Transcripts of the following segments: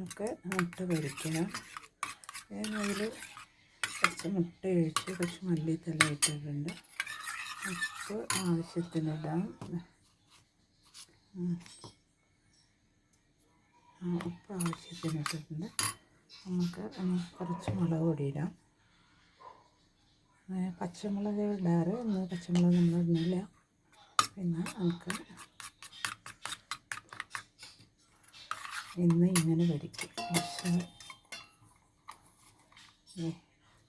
നമുക്ക് മുട്ട പൊരിക്കണം. അതിൽ കുറച്ച് മുട്ട ഒഴിച്ച് കുറച്ച് മല്ലിത്തല ഇട്ടിട്ടുണ്ട്. ഉപ്പ് ആവശ്യത്തിനിടാം. ഉപ്പ് ആവശ്യത്തിനിട്ടിട്ടുണ്ട്. നമുക്ക് കുറച്ച് മുളക് പൊടി ഇടാം. പച്ചമുളക് ഇടാറ്, ഇന്ന് പച്ചമുളക് നമ്മൾ ഇടുന്നില്ല. പിന്നെ നമുക്ക് ഇന്ന് ഇങ്ങനെ പൊരിക്കും.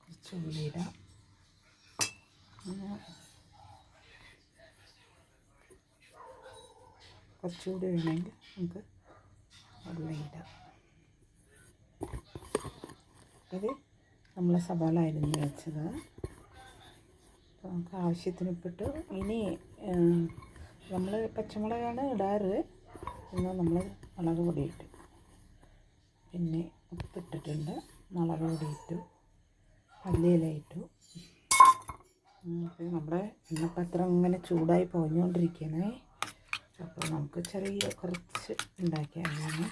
കുറച്ച് ഉള്ളി ഇടാം. കുറച്ചുകൂടി വേണമെങ്കിൽ നമുക്ക് ഉള്ളി ഇടാം. അത് നമ്മൾ സവാള അരിഞ്ഞ് വെച്ചത്. അപ്പോൾ നമുക്ക് ആവശ്യത്തിന് ഉപ്പിട്ട്, ഇനി നമ്മൾ പച്ചമുളകാണ് ഇടാറ്, എന്നാൽ നമ്മൾ മുളക് പൊടി ഇട്ടു. പിന്നെ ഉപ്പിട്ടിട്ടുണ്ട്, മുളക് പൊടി ഇട്ടു, മല്ലിയില ഇട്ടു. നമ്മുടെ എണ്ണപ്പാത്രം ഇങ്ങനെ ചൂടായി പോഞ്ഞുകൊണ്ടിരിക്കണേ. അപ്പോൾ നമുക്ക് ചെറിയ കുറച്ച് ഉണ്ടാക്കിയാലാണ്.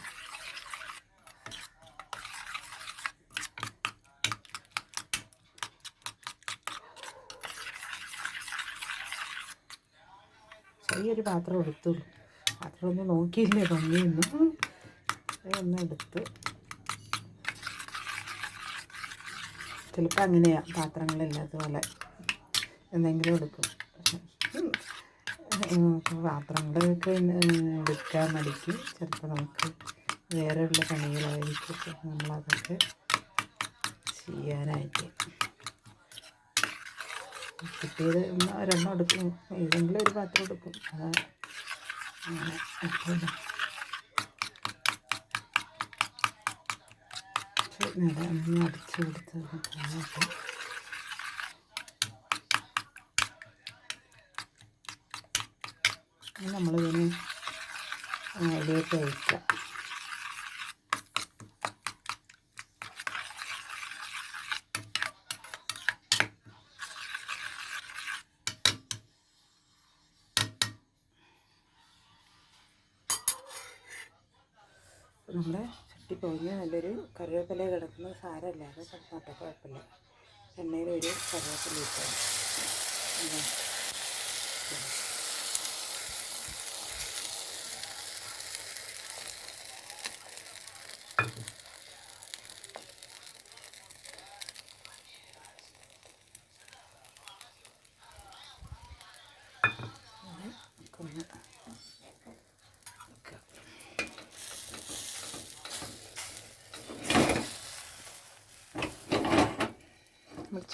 ചെറിയൊരു പാത്രം എടുത്തുള്ളൂ. പാത്രം ഒന്നും നോക്കിയില്ലേ, ഭംഗിയൊന്നും ഒന്ന് എടുത്ത്. ചിലപ്പോൾ അങ്ങനെയാണ്, പാത്രങ്ങളില്ലാത്ത പോലെ എന്തെങ്കിലും എടുക്കും. പാത്രങ്ങളൊക്കെ എടുക്കാൻ മടിക്കും. ചിലപ്പോൾ നമുക്ക് വേറെയുള്ള പണികളായിരിക്കും നമ്മളതൊക്കെ ചെയ്യാനായിട്ട്. കിട്ടിയത് ഒരെണ്ണം എടുക്കും, ഏതെങ്കിലും ഒരു പാത്രം എടുക്കും. അതാണ് അങ്ങനെ അടിച്ചു കൊടുത്ത് നമ്മളിതിന് അതിലേക്ക് ഒഴിക്കാം. നമ്മുടെ ചട്ടി പൊതിഞ്ഞ് നല്ലൊരു കറിവേപ്പില കിടക്കുന്നത് സാരമില്ല, അത് കിടന്നോട്ടെ, കുഴപ്പമില്ല. എണ്ണയിൽ ഒരു കറിവേപ്പില ഇട്ടാൽ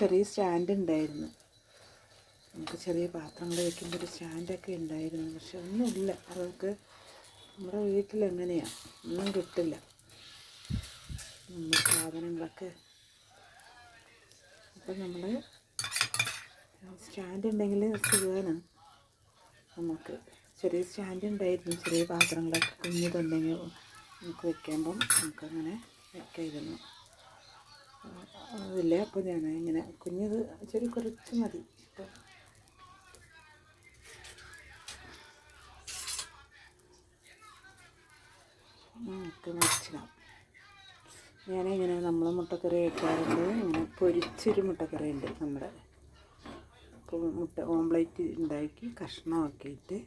ചെറിയ സ്റ്റാൻഡ് ഉണ്ടായിരുന്നു. നമുക്ക് ചെറിയ പാത്രങ്ങൾ വയ്ക്കുമ്പോൾ ഒരു സ്റ്റാൻഡൊക്കെ ഉണ്ടായിരുന്നു. പക്ഷെ ഒന്നുമില്ല. അതൊക്കെ നമ്മുടെ വീട്ടിലെങ്ങനെയാണ്, ഒന്നും കിട്ടില്ല നമ്മുടെ സാധനങ്ങളൊക്കെ. അപ്പം നമ്മൾ സ്റ്റാൻഡ് ഉണ്ടെങ്കിൽ സുഖമാണ്. നമുക്ക് ചെറിയ സ്റ്റാൻഡ് ഉണ്ടായിരുന്നു. ചെറിയ പാത്രങ്ങളൊക്കെ കുഞ്ഞിതുണ്ടെങ്കിൽ നമുക്ക് വയ്ക്കുമ്പം നമുക്കങ്ങനെ വയ്ക്കായിരുന്നു. അതില്ല. അപ്പോൾ ഞാൻ ഇങ്ങനെ കുഞ്ഞത് ചെറിയ കുറച്ച് മതി. ഇപ്പം നമുക്ക് മറിച്ചിടാം. ഞാനിങ്ങനെ നമ്മൾ മുട്ടക്കറി വയ്ക്കാറുണ്ട്. ഇങ്ങനെ പൊരിച്ചൊരു മുട്ടക്കറി ഉണ്ട് നമ്മുടെ. അപ്പോൾ മുട്ട ഓംപ്ലേറ്റ് ഉണ്ടാക്കി കഷ്ണമാക്കിയിട്ട്